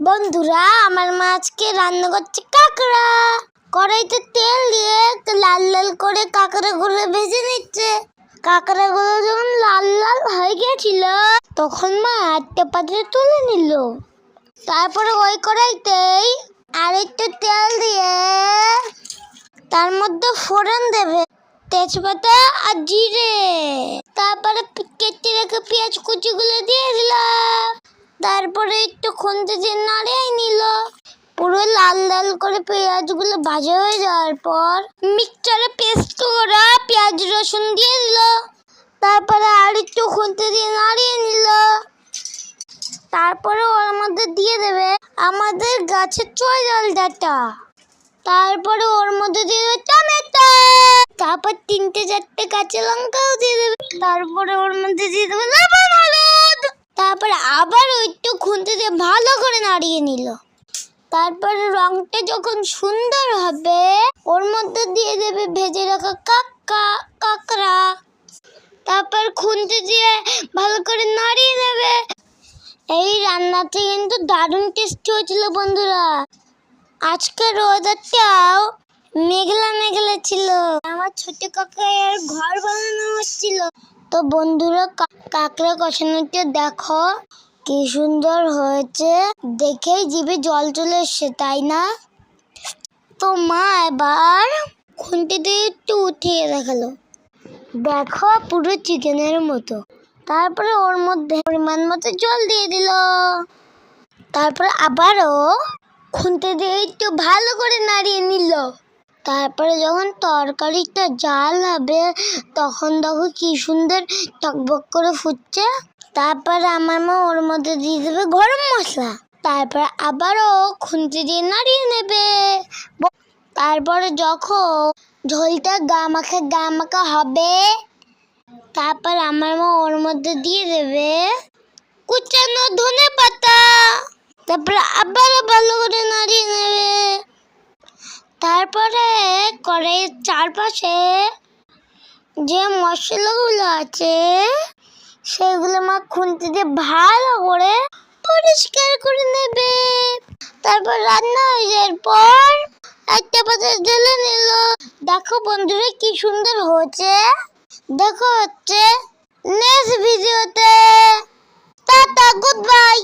বন্ধুরা, আমার মা আজকে রান্না করছে কাঁকড়া। কড়াইতে তেল দিয়ে লাল লাল করে কাঁকড়াগুলো ভেজে নিচ্ছে। কাঁকড়াগুলো যখন লাল লাল হয়ে গেছিল তখন মা একটা পাত্রে তুলে নিল। তারপরে ওই কড়াইতেই আরেকটু তেল দিয়ে তার মধ্যে ফোড়ন দেবে, তেজপাতা আর জিরে। তারপরে কেটে রেখে পেঁয়াজ কুচিগুলো দিয়ে দিলাম। তারপরে একটু খুন্তি দিয়ে নাড়িয়ে নিল। পুরো লাল লাল করে পেঁয়াজগুলো ভাজা হয়ে যাওয়ার পর মিক্সচারে পেস্ট করা পেঁয়াজ রসুন দিয়ে দিল। তারপরে আর একটু খুন্তি দিয়ে নাড়িয়ে নিল। তারপরে ওর মধ্যে দিয়ে দেবে আমাদের গাছের চৈজল ডাঁটা। তারপরে ওর মধ্যে দিয়ে দেবে টমেটো। তারপর 3-4টে কাঁচা লঙ্কাও দিয়ে দেবে। তারপরে ওর মধ্যে দিয়ে দেবে লবণ হলুদ। তারপরে আবার একটু খুন্তি দিয়ে ভালো করে নাড়িয়ে নিল। তারপরে রংটা যখন সুন্দর হবে ওর মধ্যে দিয়ে দেবে ভেজে রাখা কাঁকড়া। তারপর খুন্তি দিয়ে ভালো করে নাড়িয়ে দেবে। এই রান্নাতে কিন্তু দারুণ টেস্টি হয়েছিল বন্ধুরা। আজকের ওয়েদারটাও মেঘলা মেঘলা ছিল। আমার ছোট কাকার ঘর বানানো হচ্ছিল। তো বন্ধুরা, কাঁকড়া কষানোটা দেখো কি সুন্দর হয়েছে, দেখেই জিভে জল চলে এসছে, তাই না? তো মা এবার খুন্তি দিয়ে একটু উঠিয়ে দেখালো, দেখো পুরো চিকেনের মতো। তারপরে ওর মধ্যে পরিমাণ মতো জল দিয়ে দিল। তারপরে আবারও খুন্তি দিয়ে একটু ভালো করে নাড়িয়ে নিল। তারপরে যখন তরকারিটা জাল হবে তখন দেখো কি সুন্দর টকবক করে ফুটছে। তারপরে আমার মা ওর মধ্যে দিয়ে দেবে গরম মশলা। তারপরে আবারও খুন্তি দিয়ে নাড়িয়ে নেবে। তারপরে যখন ঝোলটা গা মাখা হবে তারপর আমার মা ওর মধ্যে দিয়ে দেবে কুচানো ধনে পাতা। তারপরে আবারও ভালো করে নাড়িয়ে নেবে। তারপরে কড়াইয়ের চারপাশে যে মশলাগুলো আছে সেগুলো মা খুন্তি দিয়ে ভালো করে পরিষ্কার করে নেবে। তারপর রান্না হয়ে যাওয়ার পর একটা পাত্রে ঢেলে নিল। দেখো বন্ধুরা কি সুন্দর হয়েছে। দেখো হচ্ছে নেক্সট ভিডিওতে। Tata, good bye.